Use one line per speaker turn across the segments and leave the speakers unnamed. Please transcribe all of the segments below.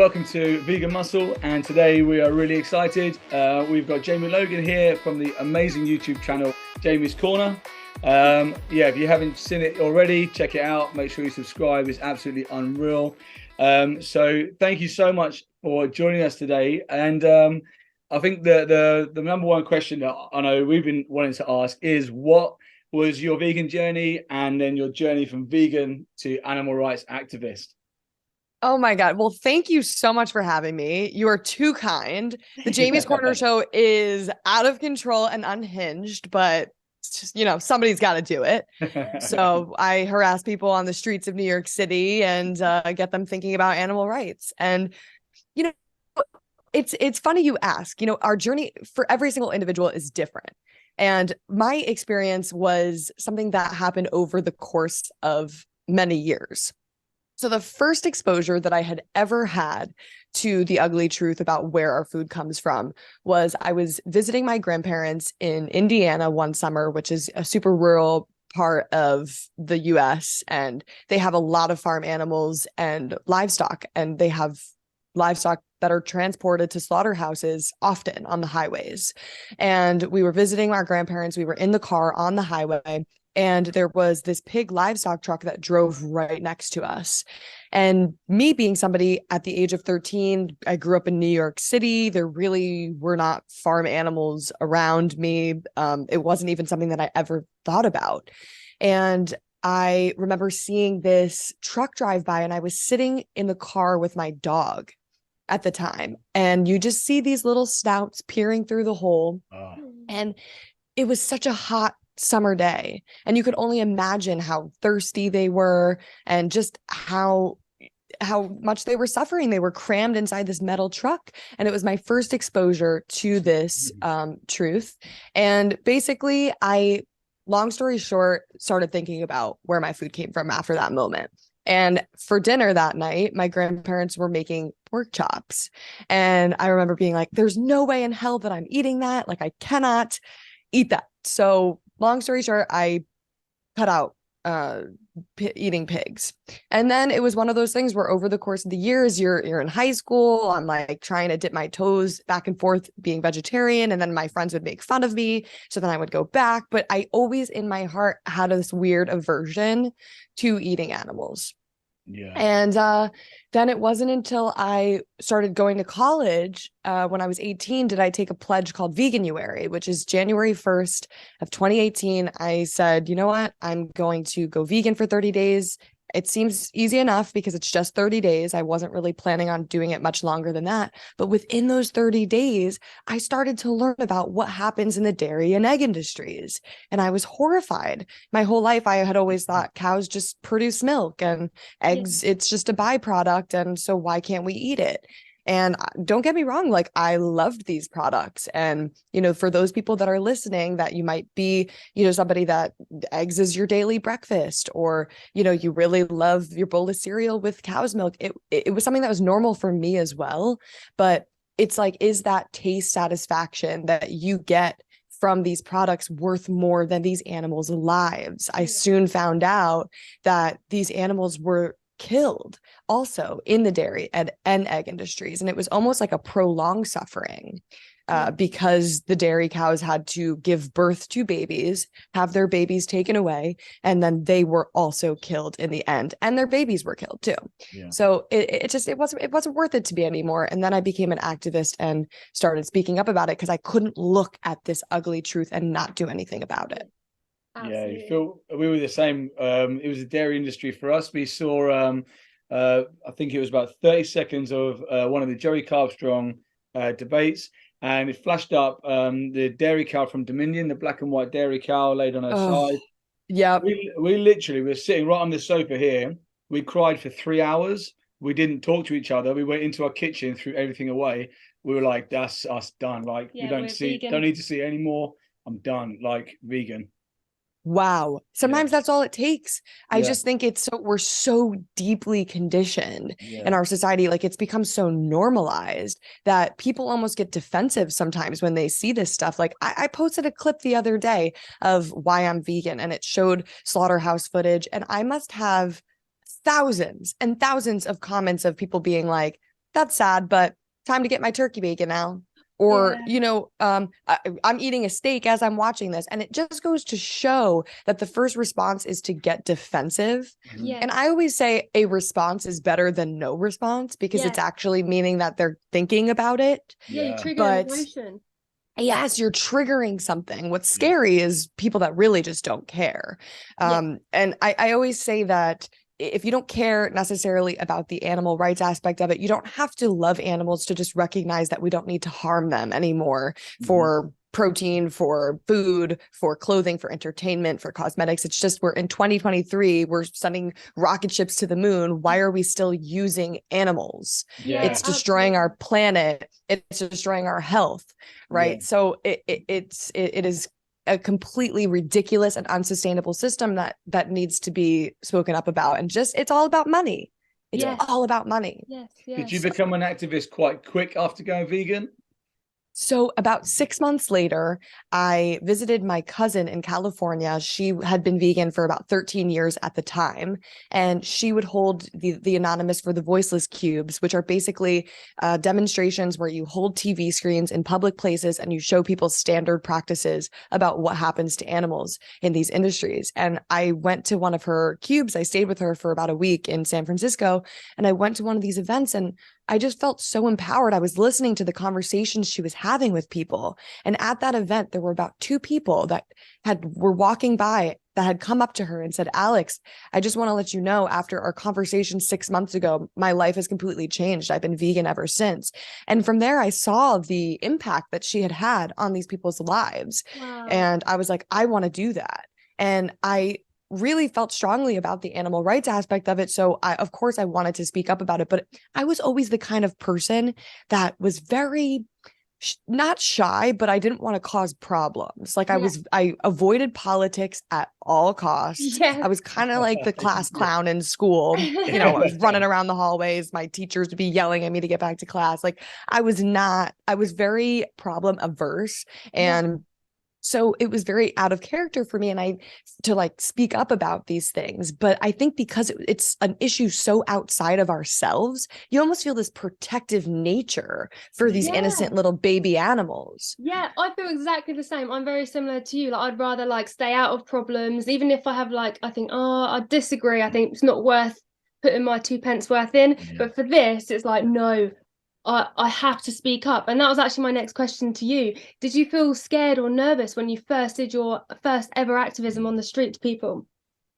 welcome to Vegan Muscle, and today we are really excited. We've got Jamie Logan here from the amazing YouTube channel Jamie's Corner. If you haven't seen it already, check it out. Make sure you subscribe. It's absolutely unreal. So thank you so much for joining us today. And I think the number one question that I know we've been wanting to ask is, what was your vegan journey, and then your journey from vegan to animal rights activist?
Oh my God. Well, thank you so much for having me. You are too kind. The Jamie's Corner show is out of control and unhinged, but somebody's got to do it. So I harass people on the streets of New York City and get them thinking about animal rights. And, you know, it's funny you ask. Our journey for every single individual is different. And my experience was something that happened over the course of many years. So the first exposure that I had ever had to the ugly truth about where our food comes from was I was visiting my grandparents in Indiana one summer, which is a super rural part of the US, and they have a lot of farm animals and livestock, and they have livestock that are transported to slaughterhouses often on the highways. And we were visiting our grandparents. We were in the car on the highway, and there was this pig livestock truck that drove right next to us. And me being somebody at the age of 13, I grew up in New York City. There really were not farm animals around me. It wasn't even something that I ever thought about. And I remember seeing this truck drive by, and I was sitting in the car with my dog at the time. And you just see these little snouts peering through the hole. Oh. And it was such a hot summer day, and you could only imagine how thirsty they were and just how much they were suffering. They were crammed inside this metal truck, and it was my first exposure to this truth. And basically, long story short, started thinking about where my food came from after that moment. And for dinner that night, my grandparents were making pork chops, and I remember being like, there's no way in hell that I'm eating that. Like, I cannot eat that. So long story short, I cut out eating pigs. And then it was one of those things where over the course of the years, you're in high school, I'm like trying to dip my toes back and forth being vegetarian, and then my friends would make fun of me, so then I would go back. But I always in my heart had this weird aversion to eating animals. Yeah. And then it wasn't until I started going to college when I was 18 did I take a pledge called Veganuary, which is January 1st of 2018. I said, you know what? I'm going to go vegan for 30 days. It seems easy enough because it's just 30 days. I wasn't really planning on doing it much longer than that. But within those 30 days, I started to learn about what happens in the dairy and egg industries. And I was horrified. My whole life, I had always thought cows just produce milk, and eggs, it's just a byproduct. And so why can't we eat it? And don't get me wrong, like, I loved these products. And, for those people that are listening, that you might be, somebody that eggs is your daily breakfast, or, you really love your bowl of cereal with cow's milk. It was something that was normal for me as well. But it's like, is that taste satisfaction that you get from these products worth more than these animals' lives? I soon found out that these animals were killed also in the dairy and egg industries. And it was almost like a prolonged suffering because the dairy cows had to give birth to babies, have their babies taken away, and then they were also killed in the end, and their babies were killed too. Yeah. So it wasn't worth it to me anymore. And then I became an activist and started speaking up about it because I couldn't look at this ugly truth and not do anything about it.
Absolutely. Yeah, you feel we were the same. It was the dairy industry for us. We saw, I think it was about 30 seconds of one of the Joey Carbstrong debates, and it flashed up the dairy cow from Dominion, the black and white dairy cow laid on her side.
Yeah.
We literally were sitting right on the sofa here. We cried for 3 hours. We didn't talk to each other. We went into our kitchen, threw everything away. We were like, that's us done. Like, we don't need to see it anymore. I'm done. Like, vegan.
Wow. Sometimes that's all it takes. I just think we're so deeply conditioned in our society. Like, it's become so normalized that people almost get defensive sometimes when they see this stuff. Like, I posted a clip the other day of why I'm vegan, and it showed slaughterhouse footage, and I must have thousands and thousands of comments of people being like, that's sad, but time to get my turkey bacon now. Or, I'm eating a steak as I'm watching this. And it just goes to show that the first response is to get defensive.
Yeah.
And I always say a response is better than no response, because it's actually meaning that they're thinking about it.
Yeah, you're triggering emotion.
Yes, you're triggering something. What's scary is people that really just don't care. And I always say that if you don't care necessarily about the animal rights aspect of it, you don't have to love animals to just recognize that we don't need to harm them anymore for protein, for food, for clothing, for entertainment, for cosmetics. It's just, we're in 2023, we're sending rocket ships to the moon. Why are we still using animals? It's destroying our planet. It's destroying our health, right? So it is a completely ridiculous and unsustainable system that needs to be spoken up about. And just, it's all about money. It's all about money.
Did you become an activist quite quick after going vegan?
So about 6 months later, I visited my cousin in California. She had been vegan for about 13 years at the time, and she would hold the Anonymous for the Voiceless cubes, which are basically demonstrations where you hold TV screens in public places and you show people standard practices about what happens to animals in these industries. And I went to one of her cubes. I stayed with her for about a week in San Francisco, and I went to one of these events, and I just felt so empowered. I was listening to the conversations she was having with people. And at that event, there were about 2 people that were walking by that had come up to her and said, "Alex, I just want to let you know, after our conversation 6 months ago, my life has completely changed. I've been vegan ever since." And from there, I saw the impact that she had had on these people's lives.
Wow.
And I was like, I want to do that. And I really felt strongly about the animal rights aspect of it. So of course I wanted to speak up about it, but I was always the kind of person that was very not shy, but I didn't want to cause problems. Like I avoided politics at all costs. I was kind of like the class clown in school. I was running around the hallways. My teachers would be yelling at me to get back to class. Like I was very problem averse. And so it was very out of character for me to like speak up about these things. But I think because it's an issue so outside of ourselves, you almost feel this protective nature for these innocent little baby animals.
Yeah, I feel exactly the same. I'm very similar to you. Like I'd rather like stay out of problems, even if I have I think, I disagree. I think it's not worth putting my 2 pence worth in. But for this, it's like, no, I have to speak up. And that was actually my next question to you. Did you feel scared or nervous when you first did your first ever activism on the street to people?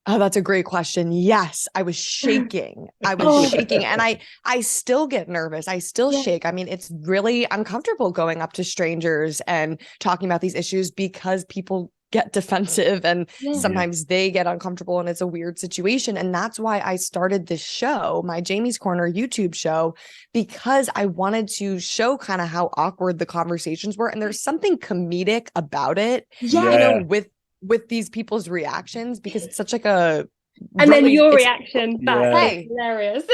Oh, that's a great question. Yes, I was shaking. I was shaking, and I still get nervous. I still shake. I mean, it's really uncomfortable going up to strangers and talking about these issues because people get defensive and sometimes they get uncomfortable and it's a weird situation. And that's why I started this show, my Jamie's Corner YouTube show, because I wanted to show kind of how awkward the conversations were. And there's something comedic about it, with these people's reactions, because it's such like a
then your reaction that's hilarious.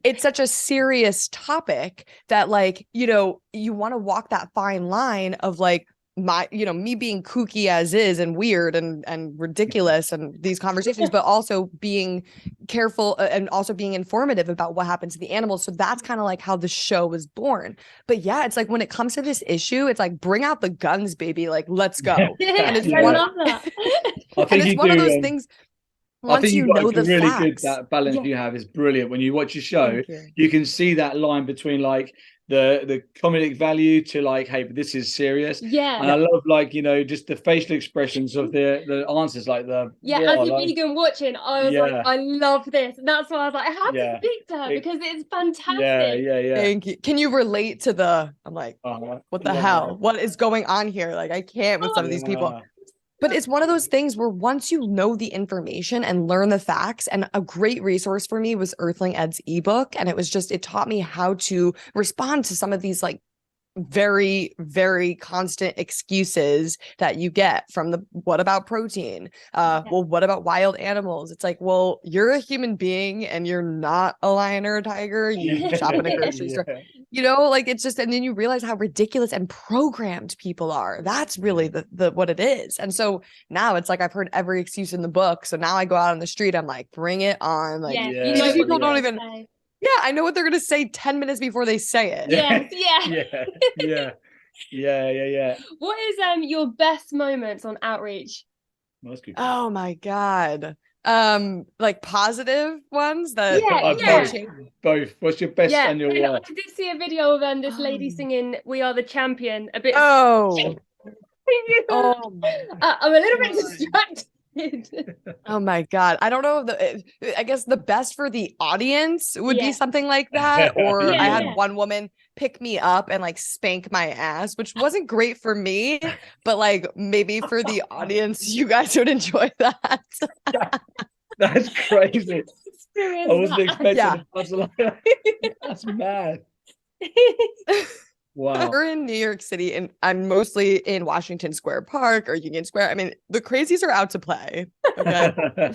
It's such a serious topic that you want to walk that fine line of like me being kooky as is and weird and ridiculous and these conversations, but also being careful and also being informative about what happens to the animals. So that's kind of like how the show was born. But it's like when it comes to this issue, it's like, bring out the guns, baby. Like, let's go. And it's one of those things. Once you know the
really
facts,
good, that balance you have is brilliant. When you watch a show, you can see that line between like the comedic value to like, hey, but this is serious. And I love just the facial expressions of the answers, like as
a vegan watching, I was like, I love this, and that's why I was like, I have to speak to her because it's fantastic.
Thank you. Can you relate to I'm like, what the hell? What is going on here? Like, I can't with some of these people. But it's one of those things where once you know the information and learn the facts, and a great resource for me was Earthling Ed's ebook. And it taught me how to respond to some of these like very, very constant excuses that you get from what about protein? Well, what about wild animals? It's like, well, you're a human being and you're not a lion or a tiger. You shop in a grocery store. It's just, and then you realize how ridiculous and programmed people are. That's really the what it is. And so now it's like, I've heard every excuse in the book. So now I go out on the street, I'm like, bring it on. Like, people don't even Yeah, I know what they're gonna say 10 minutes before they say it.
Yes,
yeah.
What is your best moments on outreach?
That's good.
Oh my God. Like positive ones that
Yeah.
Both. What's your best
Yeah,
and your
and I
worst?
did see a video of this lady singing "We Are the Champion." A bit.
Oh, oh my
I'm a little bit
God.
distracted.
Oh my God. I don't know I guess the best for the audience would be something like that. Or I had one woman pick me up and like spank my ass, which wasn't great for me, but like maybe for the audience, you guys would enjoy that.
That's crazy. I wasn't expecting it. That's mad. Wow.
We're in New York City and I'm mostly in Washington Square Park or Union Square. I mean, the crazies are out to play. Okay.
I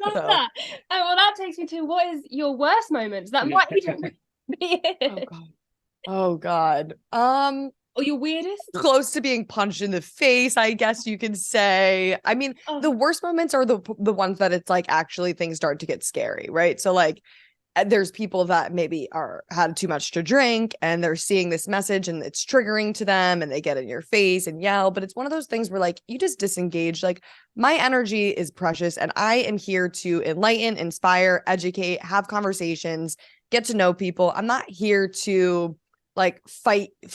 love that. Well, that takes me to what is your worst moments? That might even be it.
Oh God.
Or your weirdest?
Close to being punched in the face, I guess you could say. I mean, the worst moments are the ones that it's like actually things start to get scary, right? So like there's people that maybe had too much to drink and they're seeing this message and it's triggering to them and they get in your face and yell. But it's one of those things where like you just disengage. Like my energy is precious and I am here to enlighten, inspire, educate, have conversations, get to know people. I'm not here to like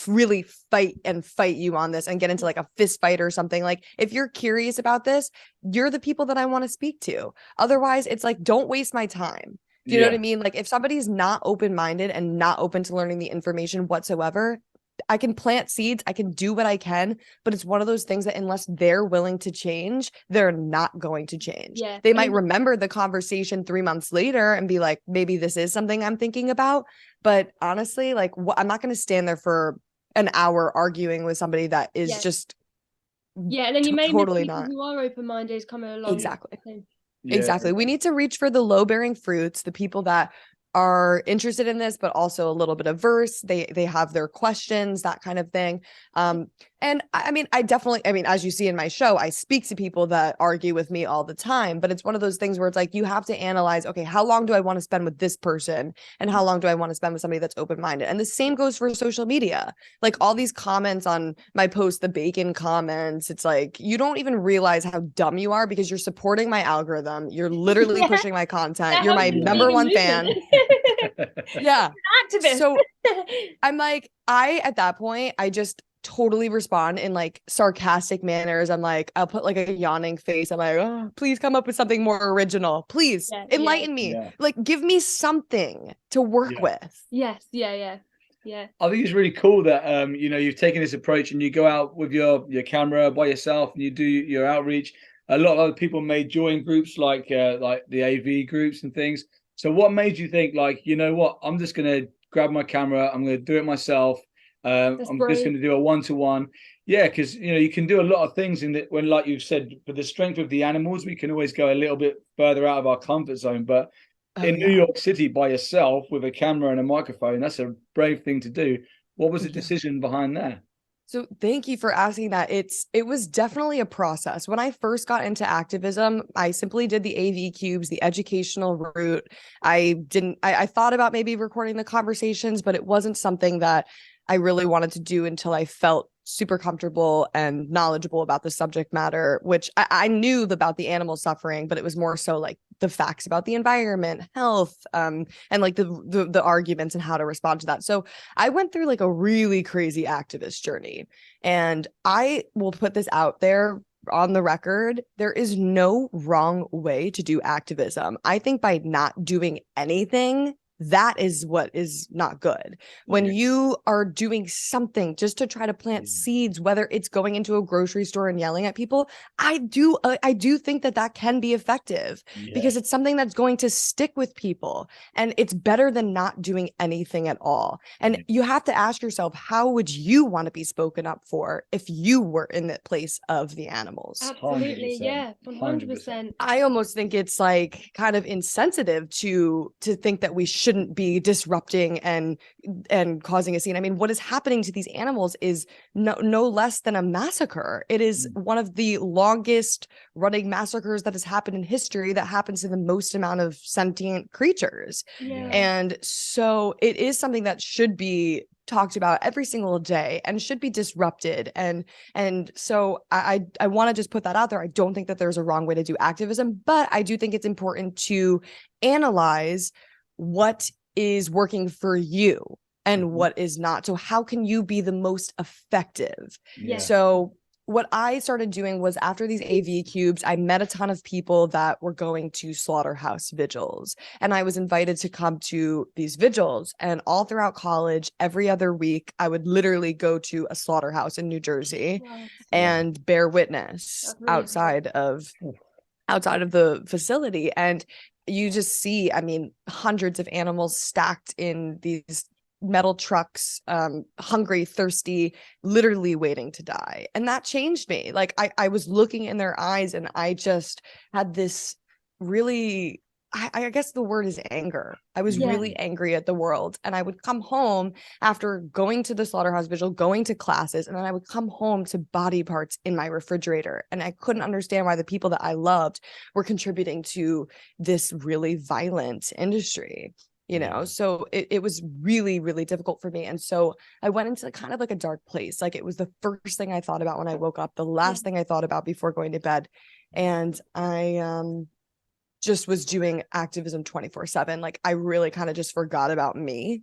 really fight you on this and get into like a fist fight or something. Like if you're curious about this, you're the people that I want to speak to. Otherwise, it's like, don't waste my time. Do you know what I mean? Like if somebody's not open-minded and not open to learning the information whatsoever, I can plant seeds, I can do what I can, but it's one of those things that unless they're willing to change, they're not going to change.
Yeah.
They might remember the conversation 3 months later and be like, maybe this is something I'm thinking about. But honestly, like I'm not going to stand there for an hour arguing with somebody that is just
and then you may
totally
people
not
who are open-minded coming along.
Exactly. We need to reach for the low-bearing fruits, the people that are interested in this, but also a little bit averse. They have their questions, that kind of thing. And I mean, as you see in my show, I speak to people that argue with me all the time, but it's one of those things where it's like, you have to analyze, okay, how long do I want to spend with this person? And how long do I want to spend with somebody that's open-minded? And the same goes for social media. Like all these comments on my post, the bacon comments, it's like, you don't even realize how dumb you are because you're supporting my algorithm. You're literally pushing my content. You're my number one fan. Yeah.
Activist.
So I'm like, at that point, I just totally respond in like sarcastic manners. I'm like, I'll put like a yawning face. I'm like, oh, please come up with something more original. Please enlighten me. Like, give me something to work with.
Yes. Yeah.
I think it's really cool that you've taken this approach and you go out with your camera by yourself and you do your outreach. A lot of other people may join groups like the AV groups and things. So what made you think like, you know what, I'm just going to grab my camera, I'm going to do it myself. I'm just going to do a one-to-one. Yeah, because you can do a lot of things in that when, like you've said, for the strength of the animals, we can always go a little bit further out of our comfort zone. But in New York City by yourself with a camera and a microphone, that's a brave thing to do. What was the decision behind that?
So thank you for asking that. It was definitely a process. When I first got into activism, I simply did the AV cubes, the educational route. I thought about maybe recording the conversations, but it wasn't something that I really wanted to do until I felt super comfortable and knowledgeable about the subject matter, which I knew about the animal suffering, but it was more so like the facts about the environment, health, and like the arguments and how to respond to that. So I went through like a really crazy activist journey, and I will put this out there on the record. There is no wrong way to do activism. I think by not doing anything, that is what is not good. When you are doing something just to try to plant seeds, whether it's going into a grocery store and yelling at people, I do think that can be effective because it's something that's going to stick with people, and it's better than not doing anything at all. And you have to ask yourself, how would you want to be spoken up for if you were in the place of the animals?
Absolutely. 100%. Yeah, 100%.
I almost think it's like kind of insensitive to think that we should shouldn't be disrupting and causing a scene. I mean, what is happening to these animals is no less than a massacre. It is one of the longest running massacres that has happened in history, that happens to the most amount of sentient creatures. And so it is something that should be talked about every single day and should be disrupted. And so I want to just put that out there. I don't think that there's a wrong way to do activism, but I do think it's important to analyze what is working for you and what is not. So how can you be the most effective? So what I started doing was, after these AV cubes, I met a ton of people that were going to slaughterhouse vigils, and I was invited to come to these vigils. And all throughout college, every other week, I would literally go to a slaughterhouse in New Jersey and bear witness outside of the facility. And you just see, I mean, hundreds of animals stacked in these metal trucks, hungry, thirsty, literally waiting to die. And that changed me. Like, I was looking in their eyes, and I just had this really, I guess the word is anger. I was really angry at the world. And I would come home after going to the slaughterhouse vigil, going to classes, and then I would come home to body parts in my refrigerator. And I couldn't understand why the people that I loved were contributing to this really violent industry. So it was really, really difficult for me. And so I went into kind of like a dark place. Like, it was the first thing I thought about when I woke up, the last thing I thought about before going to bed. And I just was doing activism 24/7. Like, I really kind of just forgot about me.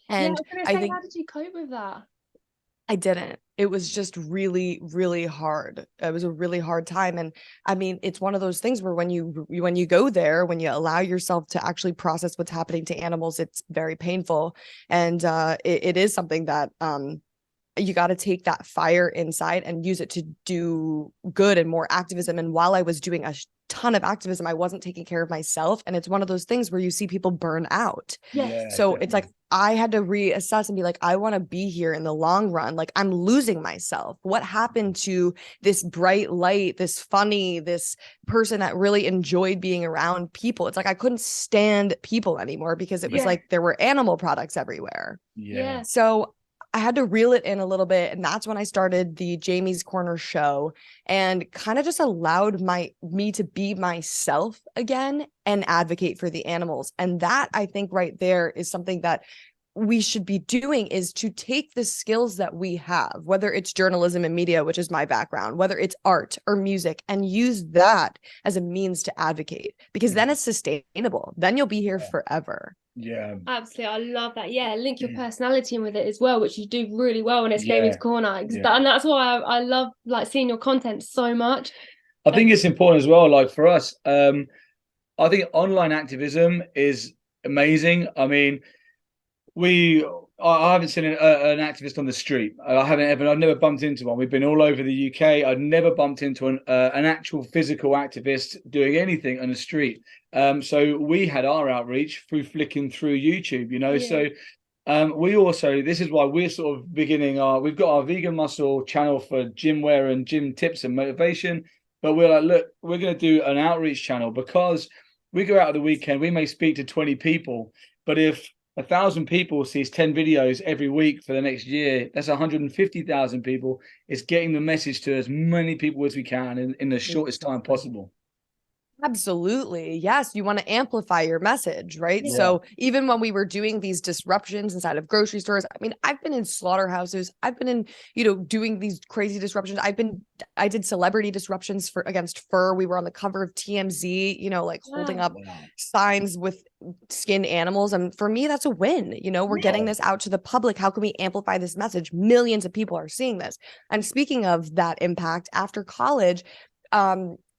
And
I think, how did you cope with that?
I didn't. It was just really, really hard. It was a really hard time. And I mean, it's one of those things where when you go there, when you allow yourself to actually process what's happening to animals, it's very painful. And it is something that you got to take that fire inside and use it to do good and more activism. And while I was doing a ton of activism, I wasn't taking care of myself. And it's one of those things where you see people burn out. So definitely. It's like, I had to reassess and be like, I want to be here in the long run. Like, I'm losing myself. What happened to this bright light, this funny, this person that really enjoyed being around people? It's like, I couldn't stand people anymore because it was like there were animal products everywhere. So I had to reel it in a little bit. And that's when I started the Jamie's Corner show, and kind of just allowed me to be myself again and advocate for the animals. And that, I think, right there is something that we should be doing, is to take the skills that we have, whether it's journalism and media, which is my background, whether it's art or music, and use that as a means to advocate, because then it's sustainable. Then you'll be here forever.
Absolutely. I love that. Link your personality in with it as well, which you do really well when it's Jamie's Corner. And that's why I love like seeing your content so much.
I think it's important as well, like for us, I think online activism is amazing. I mean, I haven't seen an activist on the street. I've never bumped into one. We've been all over the UK. I've never bumped into an actual physical activist doing anything on the street. So we had our outreach through flicking through YouTube, So we also, this is why we're sort of beginning we've got our Vegan Muscle channel for gym wear and gym tips and motivation. But we're like, look, we're going to do an outreach channel, because we go out at the weekend, we may speak to 20 people, but if 1,000 people sees 10 videos every week for the next year, that's 150,000 people. It's getting the message to as many people as we can in the shortest time possible.
Absolutely. Yes. You want to amplify your message, right? So even when we were doing these disruptions inside of grocery stores, I mean, I've been in slaughterhouses. I've been in, doing these crazy disruptions. I did celebrity disruptions against fur. We were on the cover of TMZ, holding up signs with skinned animals. And for me, that's a win. We're getting this out to the public. How can we amplify this message? Millions of people are seeing this. And speaking of that impact, after college,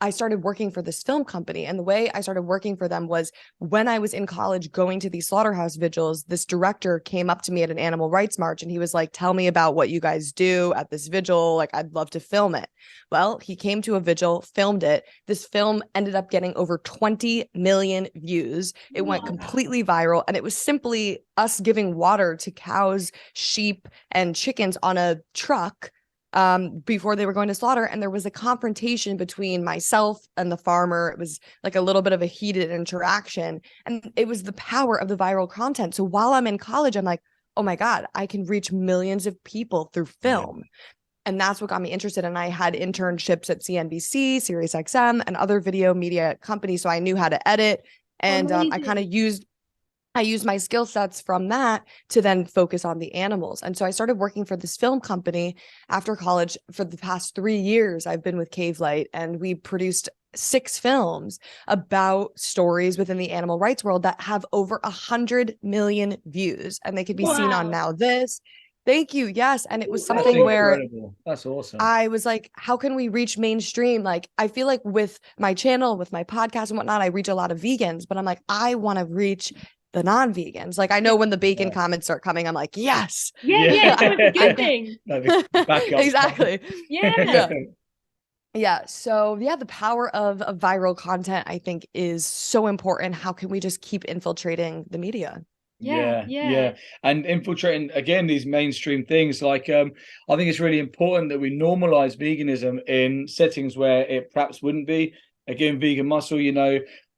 I started working for this film company. And the way I started working for them was, when I was in college going to these slaughterhouse vigils, this director came up to me at an animal rights march, and he was like, tell me about what you guys do at this vigil. Like, I'd love to film it. Well, he came to a vigil, filmed it. This film ended up getting over 20 million views. It went completely viral. And it was simply us giving water to cows, sheep, and chickens on a truck before they were going to slaughter. And there was a confrontation between myself and the farmer. It was like a little bit of a heated interaction. And it was the power of the viral content. So while I'm in college, I'm like, oh my God, I can reach millions of people through film. Yeah. And that's what got me interested. And I had internships at CNBC, SiriusXM, and other video media companies. So I knew how to edit. And I kind of used my skill sets from that to then focus on the animals. And so I started working for this film company after college. For the past 3 years, I've been with Cave Light, and we produced 6 films about stories within the animal rights world that have over 100 million views, and they could be seen on Now This. Thank you. Yes. And it was something where
that's awesome.
I was like, how can we reach mainstream? Like, I feel like with my channel, with my podcast and whatnot, I reach a lot of vegans, but I'm like, I want to reach the non-vegans. Like, I know when the bacon comments start coming, I'm like, yes.
Yeah. It's a good thing.
Exactly.
Yeah.
Yeah. So yeah, the power of viral content, I think, is so important. How can we just keep infiltrating the media?
Yeah.
And infiltrating, again, these mainstream things. Like, I think it's really important that we normalize veganism in settings where it perhaps wouldn't be. Again, vegan muscle, been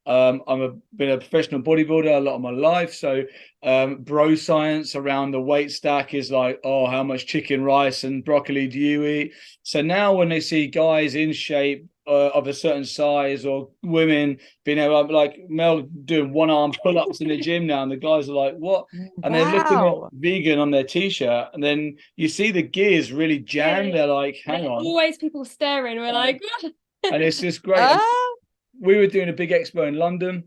a professional bodybuilder a lot of my life. So bro science around the weight stack is like, oh, how much chicken, rice and broccoli do you eat? So now when they see guys in shape of a certain size, or women being able, like Mel doing one arm pull-ups in the gym now, and the guys are like, what? And they're looking at vegan on their t-shirt, and then you see the gears really jam. They're like, hang on.
Always people staring. We're like,
and it's just great. We were doing a big expo in London,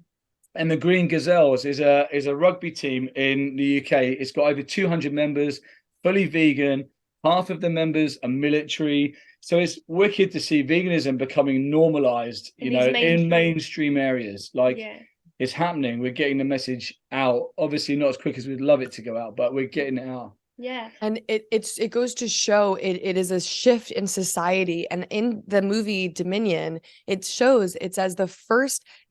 and the Green Gazelles is a rugby team in the UK. It's got over 200 members, fully vegan. Half of the members are military. So it's wicked to see veganism becoming normalized, in mainstream areas. Like, it's happening. We're getting the message out. Obviously not as quick as we'd love it to go out, but we're getting it out.
Yeah.
And it goes to show it is a shift in society. And in the movie Dominion, it says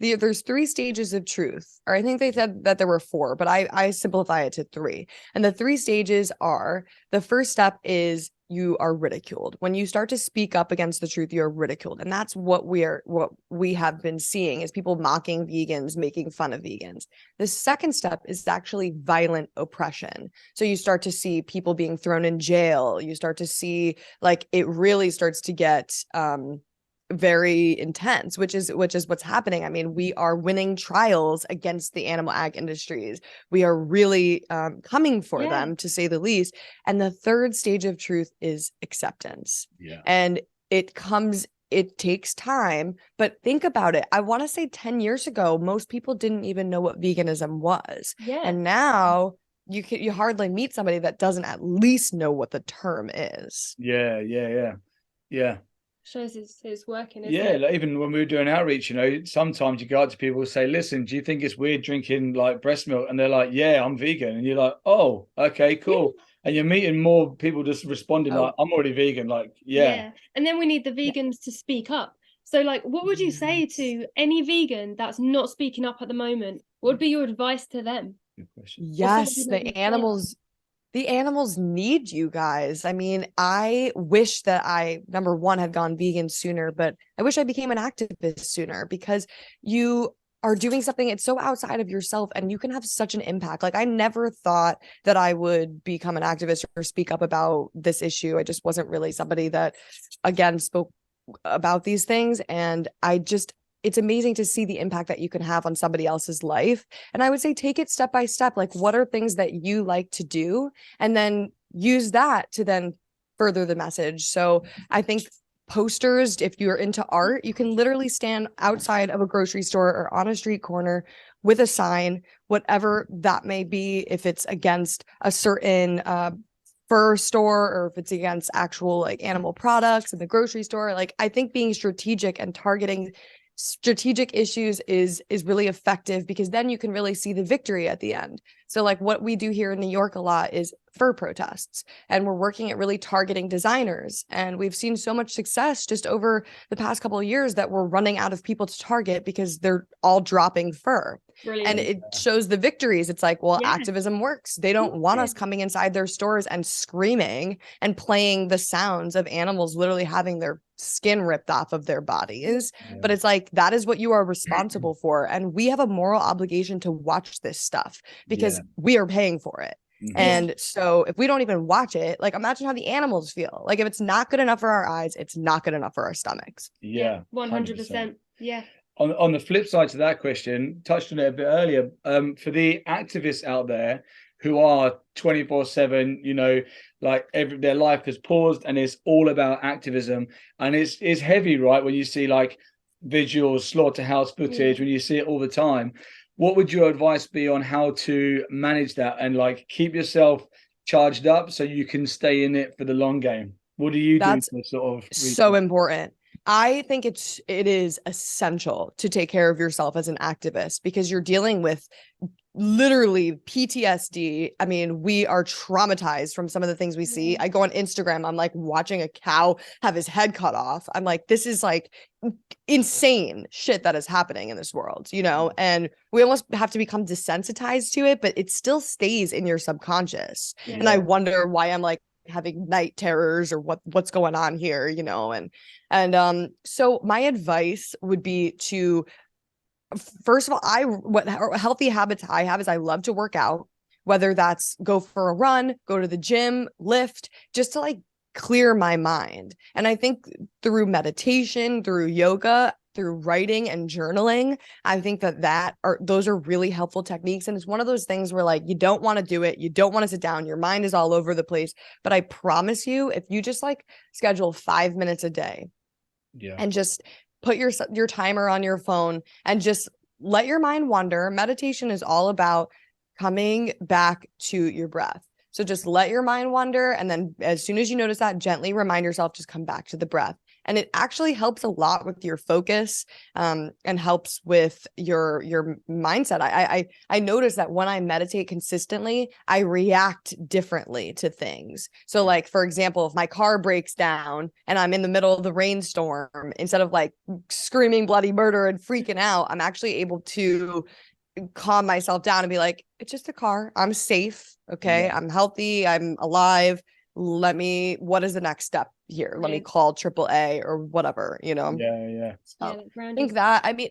there's 3 stages of truth, or I think they said that there were 4, but I simplify it to 3. And the 3 stages are, the first step is you are ridiculed. When you start to speak up against the truth, you're ridiculed. And that's what we have been seeing, is people mocking vegans, making fun of vegans. The second step is actually violent oppression. So you start to see people being thrown in jail. You start to see, like, it really starts to get very intense, which is what's happening. I mean, we are winning trials against the animal ag industries. We are really coming for them, to say the least. And the third stage of truth is acceptance. And it takes time, but think about it. I want to say 10 years ago, most people didn't even know what veganism was. And now you hardly meet somebody that doesn't at least know what the term is.
Yeah.
Shows it's working, isn't it?
Like, even when we were doing outreach, sometimes you go out to people and say, listen, do you think it's weird drinking like breast milk? And they're like, yeah, I'm vegan. And you're like, oh, okay, cool. And you're meeting more people just responding like, I'm already vegan. Like, yeah.
And then we need the vegans to speak up. So, like, what would you say to any vegan that's not speaking up at the moment? What would be your advice to them?
Good question.
Yes, the animals need you guys. I mean, I wish that I, number one, had gone vegan sooner, but I wish I became an activist sooner, because you are doing something, it's so outside of yourself, and you can have such an impact. Like, I never thought that I would become an activist or speak up about this issue. I just wasn't really somebody that, again, spoke about these things. And it's amazing to see the impact that you can have on somebody else's life. And I would say, take it step by step. Like, what are things that you like to do? And then use that to then further the message. So I think posters, if you're into art, you can literally stand outside of a grocery store or on a street corner with a sign, whatever that may be, if it's against a certain fur store, or if it's against actual like animal products in the grocery store. Like, I think being strategic and targeting strategic issues is really effective, because then you can really see the victory at the end. So like what we do here in New York a lot is fur protests, and we're working at really targeting designers, and we've seen so much success just over the past couple of years that we're running out of people to target because they're all dropping fur.
Brilliant.
And it shows the victories. It's like, well,
Yeah.
activism works. They don't want us coming inside their stores and screaming and playing the sounds of animals literally having their skin ripped off of their bodies. But it's like, that is what you are responsible for. And we have a moral obligation to watch this stuff because we are paying for it. And so if we don't even watch it, like, imagine how the animals feel. Like, if it's not good enough for our eyes, it's not good enough for our stomachs.
100%. Yeah.
On the flip side to that question, touched on it a bit earlier, for the activists out there who are 24/7, you know, like their life has paused and it's all about activism, and it's heavy, right? When you see like visuals, slaughterhouse footage, when you see it all the time, what would your advice be on how to manage that and like keep yourself charged up so you can stay in it for the long game? What do you do to sort of
so important? I think it is essential to take care of yourself as an activist because you're dealing with literally PTSD. I mean, we are traumatized from some of the things we see. I go on Instagram, I'm like watching a cow have his head cut off. I'm like, this is like insane shit that is happening in this world, you know, and we almost have to become desensitized to it, but it still stays in your subconscious. And I wonder why I'm like having night terrors or what's going on here, you know. And so my advice would be to, first of all, what healthy habits I have is I love to work out, whether that's go for a run, go to the gym, lift, just to like clear my mind. And I think through meditation, through yoga, through writing and journaling, I think those are really helpful techniques. And it's one of those things where like, you don't want to do it. You don't want to sit down. Your mind is all over the place. But I promise you, if you just like schedule 5 minutes a day and just put your timer on your phone and just let your mind wander. Meditation is all about coming back to your breath. So just let your mind wander. And then as soon as you notice that, gently remind yourself, just come back to the breath. And it actually helps a lot with your focus and helps with your mindset. I notice that when I meditate consistently, I react differently to things. So like, for example, if my car breaks down and I'm in the middle of the rainstorm, instead of like screaming bloody murder and freaking out, I'm actually able to calm myself down and be like, it's just a car. I'm safe. Okay. I'm healthy. I'm alive. What is the next step here? Let me call AAA or whatever, you know? So I think that, I mean,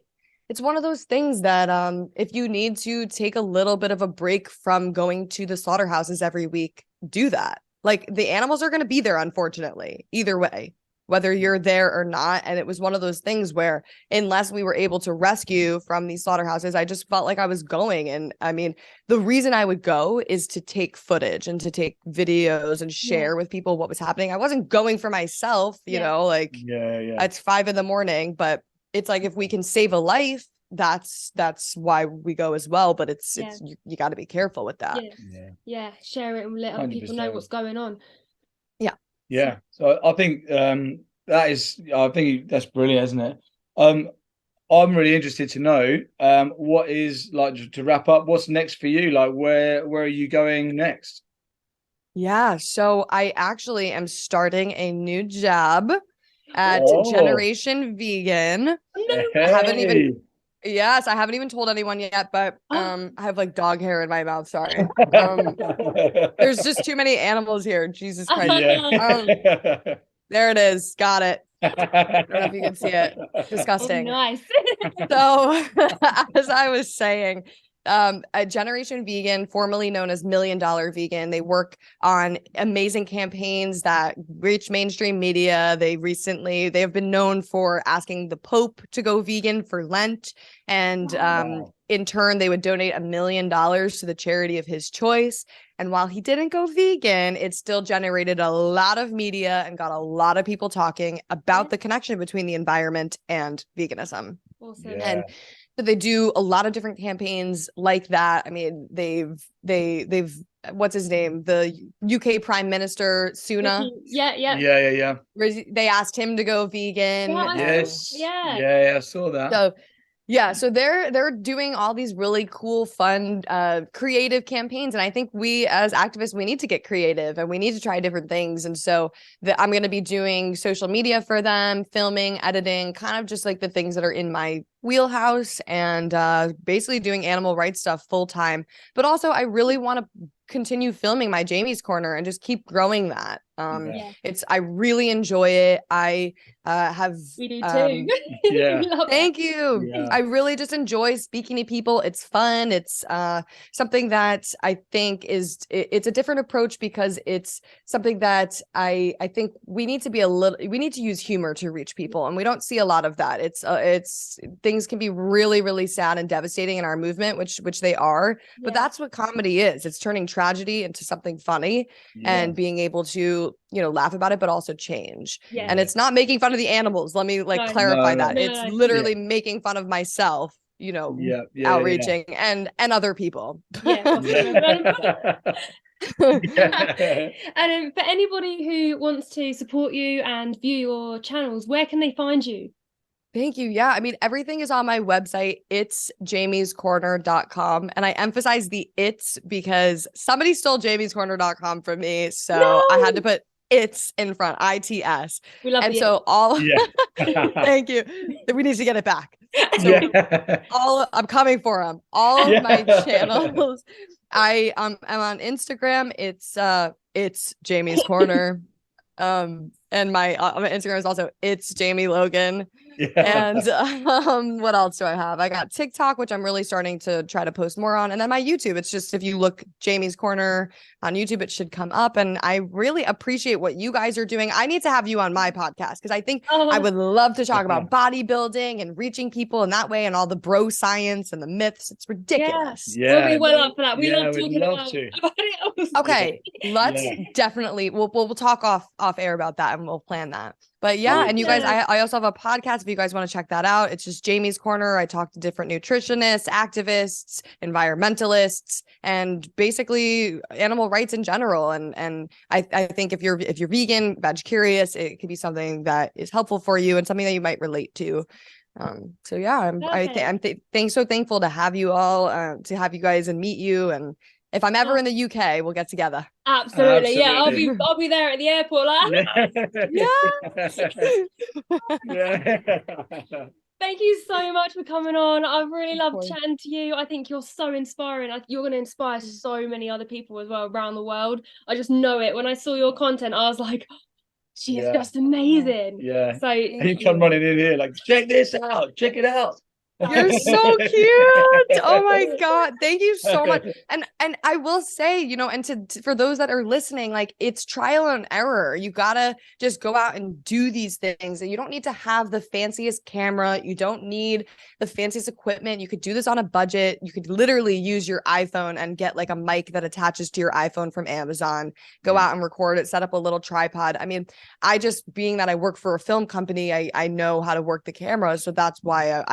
it's one of those things that if you need to take a little bit of a break from going to the slaughterhouses every week, do that. Like, the animals are going to be there, unfortunately, either way, whether you're there or not. And it was one of those things where unless we were able to rescue from these slaughterhouses, I just felt like I was going. And I mean, the reason I would go is to take footage and to take videos and share with people what was happening. I wasn't going for myself, you know, like it's 5 a.m, but it's like, if we can save a life, that's why we go as well. But it's you got to be careful with that.
Share it and let other people know what's going on.
So I think that's brilliant, isn't it? I'm really interested to know what is, like, to wrap up, what's next for you? Like, where are you going next?
So I actually am starting a new job at Generation Vegan. I haven't even told anyone yet, but I have like dog hair in my mouth. Sorry. There's just too many animals here. Jesus Christ. There it is. Got it. I don't know if you can see it. Disgusting.
Oh, nice.
So as I was saying, a Generation Vegan, formerly known as $1 Million Vegan, they work on amazing campaigns that reach mainstream media. They have been known for asking the Pope to go vegan for Lent, and in turn they would donate $1 million to the charity of his choice. And while he didn't go vegan, it still generated a lot of media and got a lot of people talking about the connection between the environment and veganism.
Awesome.
And so they do a lot of different campaigns like that. I mean, they've what's his name? The UK Prime Minister, Sunak.
Yeah.
They asked him to go vegan.
Yes. I saw that.
So Yeah, so they're doing all these really cool, fun, creative campaigns, and I think we as activists we need to get creative and we need to try different things. And so I'm going to be doing social media for them, filming, editing, kind of just like the things that are in my wheelhouse, and basically doing animal rights stuff full time. But also, I really want to continue filming my Jamie's Corner and just keep growing that. I really enjoy it. I have
we do too.
Yeah.
Thank you.
Yeah.
I really just enjoy speaking to people. It's fun. It's something that I think it's a different approach because it's something that I think we need to use humor to reach people, and we don't see a lot of that. It's things can be really, really sad and devastating in our movement, which they are, but that's what comedy is. It's turning tragedy into something funny and being able to, laugh about it, but also change. And it's not making fun of the animals. Let me clarify that. It's literally making fun of myself, outreaching and other people.
And for anybody who wants to support you and view your channels, where can they find you?
Thank you. Yeah. I mean, everything is on my website. It's jamiescorner.com. And I emphasize the it's because somebody stole jamiescorner.com from me. So I had to put it's in front, ITS.
We love
and
it.
So thank you. We need to get it back. So I'm coming for them. All of my channels. I'm on Instagram. It's Jamie's Corner. And my Instagram is also it's Jamie Logan. And what else do I have? I got TikTok, which I'm really starting to try to post more on, and then my YouTube. It's just if you look Jamie's Corner on YouTube, it should come up. And I really appreciate what you guys are doing. I need to have you on my podcast because I think I would love to talk about bodybuilding and reaching people in that way and all the bro science and the myths. It's ridiculous.
We'll be well up for that. We love talking about
it. Okay, let's definitely we'll talk off air about that and we'll plan that. But and you guys, I also have a podcast if you guys want to check that out. It's just Jamie's Corner. I talk to different nutritionists, activists, environmentalists, and basically animal rights in general. And I think if you're vegan, veg curious, it could be something that is helpful for you and something that you might relate to. I'm so thankful to have you all, to have you guys and meet you. And if I'm ever in the UK, we'll get together.
Absolutely. Yeah, I'll be there at the airport. Thank you so much for coming on. I've really loved chatting to you. I think you're so inspiring. You're going to inspire so many other people as well around the world. I just know it. When I saw your content, I was like, she is just amazing. So
and you come running in here like, check this out, check it out.
You're so cute. Oh my God. Thank you so much. And I will say, and for those that are listening, like it's trial and error. You gotta just go out and do these things. And you don't need to have the fanciest camera. You don't need the fanciest equipment. You could do this on a budget. You could literally use your iPhone and get like a mic that attaches to your iPhone from Amazon. Go out and record it, set up a little tripod. I mean, being that I work for a film company, I know how to work the camera. So that's why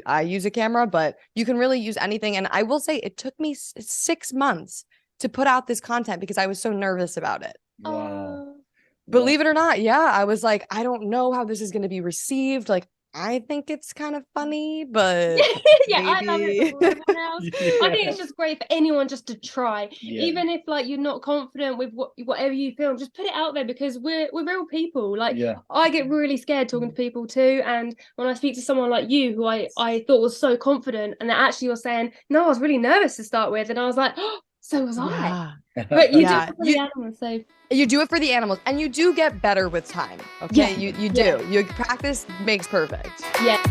I use a camera, but you can really use anything. And I will say it took me 6 months to put out this content because I was so nervous about it.
Wow.
Believe it or not. Yeah. I was like, I don't know how this is going to be received. Like, I think it's kind of funny, but
I love it for everyone else. I think it's just great for anyone just to try, even if like you're not confident with whatever you film, just put it out there because we're real people. Like I get really scared talking to people too, and when I speak to someone like you who I thought was so confident, and that actually you're saying no, I was really nervous to start with, and I was like, oh, so was I. But you do it for the animals, so
you do it for the animals, and you do get better with time. Okay, you do. Your practice makes perfect.
Yeah.